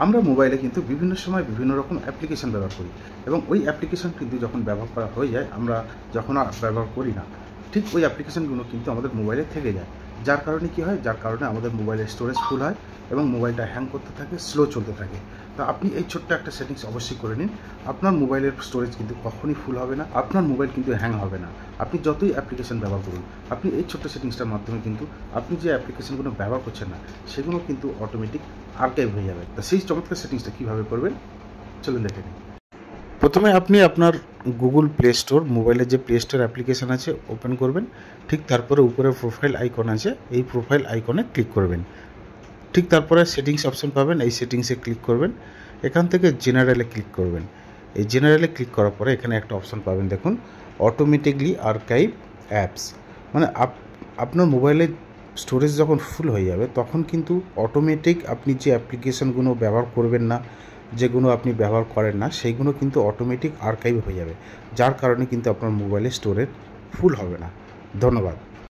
আমরা মোবাইলে কিন্তু বিভিন্ন সময় বিভিন্ন রকম অ্যাপ্লিকেশন ব্যবহার করি এবং ওই অ্যাপ্লিকেশন কিন্তু যখন ব্যবহার করা হয়ে যায়, আমরা যখন আর ব্যবহার করি না, ঠিক ওই অ্যাপ্লিকেশনগুলো কিন্তু আমাদের মোবাইলে থেকে যায়। যার কারণে কী হয়, যার কারণে আমাদের মোবাইলের স্টোরেজ ফুল হয় এবং মোবাইলটা হ্যাং করতে থাকে, স্লো চলতে থাকে। তো আপনি এই ছোট্ট একটা সেটিংস অবশ্যই করে নিন। আপনার মোবাইলের স্টোরেজ কিন্তু কখনই ফুল হবে না, আপনার মোবাইল কিন্তু হ্যাং হবে না। আপনি যতই অ্যাপ্লিকেশন ব্যবহার করুন, আপনি এই ছোট্ট সেটিংসটার মাধ্যমে কিন্তু আপনি যে অ্যাপ্লিকেশনগুলো ব্যবহার করছেন না, সেগুলো কিন্তু অটোমেটিক আর্কাইভ হয়ে যাবে। তো সেই চমৎকার সেটিংসটা কীভাবে করবেন চলুন দেখে নিন। প্রথমে আপনি আপনার গুগল প্লে স্টোর, মোবাইলের যে প্লে স্টোর অ্যাপ্লিকেশান আছে ওপেন করবেন। ঠিক তারপরে উপরে প্রোফাইল আইকন আছে, এই প্রোফাইল আইকনে ক্লিক করবেন। ঠিক তারপরে সেটিংস অপশন পাবেন, এই সেটিংসে ক্লিক করবেন। এখান থেকে জেনারেলে ক্লিক করবেন। এই জেনারেলে ক্লিক করার পরে এখানে একটা অপশন পাবেন, দেখুন অটোমেটিকলি আর্কাইভ অ্যাপস। মানে আপনার মোবাইলের স্টোরেজ যখন ফুল হয়ে যাবে তখন কিন্তু অটোমেটিক আপনি যে অ্যাপ্লিকেশনগুলো ব্যবহার করবেন না, যেগুলো আপনি ব্যবহার করেন না, সেইগুলো কিন্তু অটোমেটিক আর্কাইভ হয়ে যাবে। যার কারণে কিন্তু আপনার মোবাইলের স্টোরেজ ফুল হবে না। ধন্যবাদ।